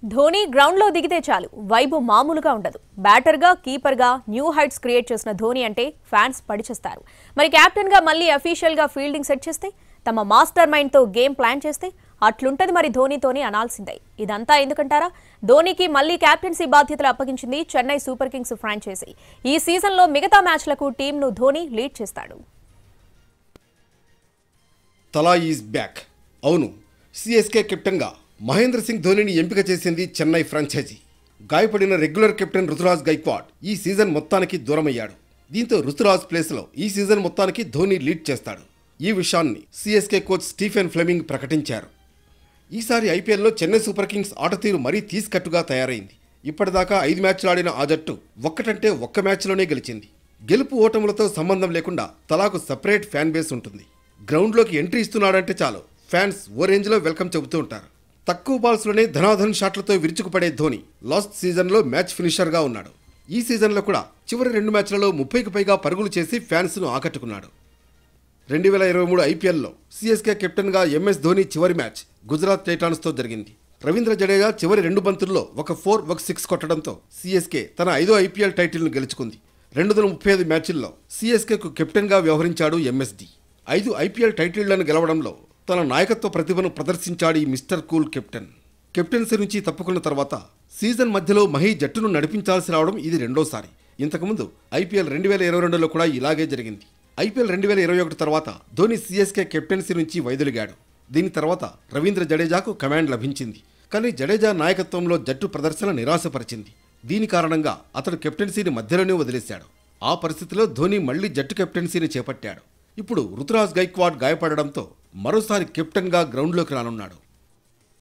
ధోని గ్రౌండ్లో దిగితే చాలు వైబు మామూలుగా ఉండదు. బ్యాటర్గా కీపర్గా న్యూ హైట్స్ క్రియేట్ చేసిన ధోని అంటే ఫ్యాన్స్ పడిచేస్తారు. మరి కెప్టెన్గా మళ్ళీ అఫీషియల్గా ఫీల్డింగ్ సెట్ చేస్తే, తమ మాస్టర్ మైండ్తో గేమ్ ప్లాన్ చేస్తే అట్లుంటది మరి ధోనితోని అనాల్సిందే. ఇదంతా ఎందుకంటారా? ధోనికి మళ్ళీ కెప్టెన్సీ బాధ్యతలు అప్పగించింది చెన్నై సూపర్ కింగ్స్ ఫ్రాంచైజీ. ఈ సీజన్లో మిగతా మ్యాచ్లకు టీంను ధోని లీడ్ చేస్తాడు. తలా ఈజ్ బ్యాక్. అవును, సిఎస్కే కెప్టెన్గా మహేంద్ర సింగ్ ధోనిని ఎంపిక చేసింది చెన్నై ఫ్రాంచైజీ. గాయపడిన రెగ్యులర్ కెప్టెన్ రుతురాజ్ గైక్వాడ్ ఈ సీజన్ మొత్తానికి దూరమయ్యాడు. దీంతో రుతురాజ్ ప్లేస్లో ఈ సీజన్ మొత్తానికి ధోని లీడ్ చేస్తాడు. ఈ విషయాన్ని సిఎస్కే కోచ్ స్టీఫెన్ ఫ్లెమింగ్ ప్రకటించారు. ఈసారి ఐపీఎల్లో చెన్నై సూపర్ కింగ్స్ ఆట తీరు మరీ తీసికట్టుగా తయారైంది. ఇప్పటిదాకా 5 మ్యాచ్లు ఆడిన ఆ జట్టు ఒక్కటంటే ఒక్క మ్యాచ్లోనే గెలిచింది. గెలుపు ఓటములతో సంబంధం లేకుండా తలాకు సపరేట్ ఫ్యాన్ బేస్ ఉంటుంది. గ్రౌండ్లోకి ఎంట్రీ ఇస్తున్నాడంటే చాలు ఫ్యాన్స్ ఓ రేంజ్లో వెల్కమ్ చెబుతూ ఉంటారు. తక్కువ బాల్స్లోనే ధనాధన్ షాట్లతో విరుచుకుపడే ధోని లాస్ట్ సీజన్లో మ్యాచ్ ఫినిషర్గా ఉన్నాడు. ఈ సీజన్లో కూడా చివరి 2 మ్యాచ్లలో 30కి పైగా పరుగులు చేసి ఫ్యాన్స్ను ఆకట్టుకున్నాడు. 2023 ఐపీఎల్లో సిఎస్కే కెప్టెన్గా ఎంఎస్ ధోని చివరి మ్యాచ్ గుజరాత్ టైటాన్స్తో జరిగింది. రవీంద్ర జడేజా చివరి 2 బంతుల్లో ఒక 4, ఒక 6 కొట్టడంతో సిఎస్కే తన 5వ ఐపీఎల్ టైటిల్ను గెలుచుకుంది. 235 మ్యాచ్ల్లో సిఎస్కేకు కెప్టెన్గా వ్యవహరించాడు ఎంఎస్డి. 5 ఐపీఎల్ టైటిళ్లను గెలవడంలో తన నాయకత్వ ప్రతిభను ప్రదర్శించాడు ఈ మిస్టర్ కూల్ కెప్టెన్. కెప్టెన్సీ నుంచి తప్పుకున్న తర్వాత సీజన్ మధ్యలో మహీ జట్టును నడిపించాల్సి రావడం ఇది రెండోసారి. ఇంతకుముందు ఐపీఎల్ 2022లో కూడా ఇలాగే జరిగింది. ఐపీఎల్ 2021 తర్వాత ధోని సిఎస్కే కెప్టెన్సీ నుంచి వైదొలిగాడు. దీని తర్వాత రవీంద్ర జడేజాకు కమాండ్ లభించింది. కానీ జడేజా నాయకత్వంలో జట్టు ప్రదర్శన నిరాశపరిచింది. దీని కారణంగా అతడు కెప్టెన్సీని మధ్యలోనే వదిలేశాడు. ఆ పరిస్థితిలో ధోని మళ్లీ జట్టు కెప్టెన్సీని చేపట్టాడు. ఇప్పుడు రుతురాజ్ గైక్వాడ్ గాయపడడంతో మరోసారి కెప్టెన్గా గ్రౌండ్లోకి రానున్నాడు.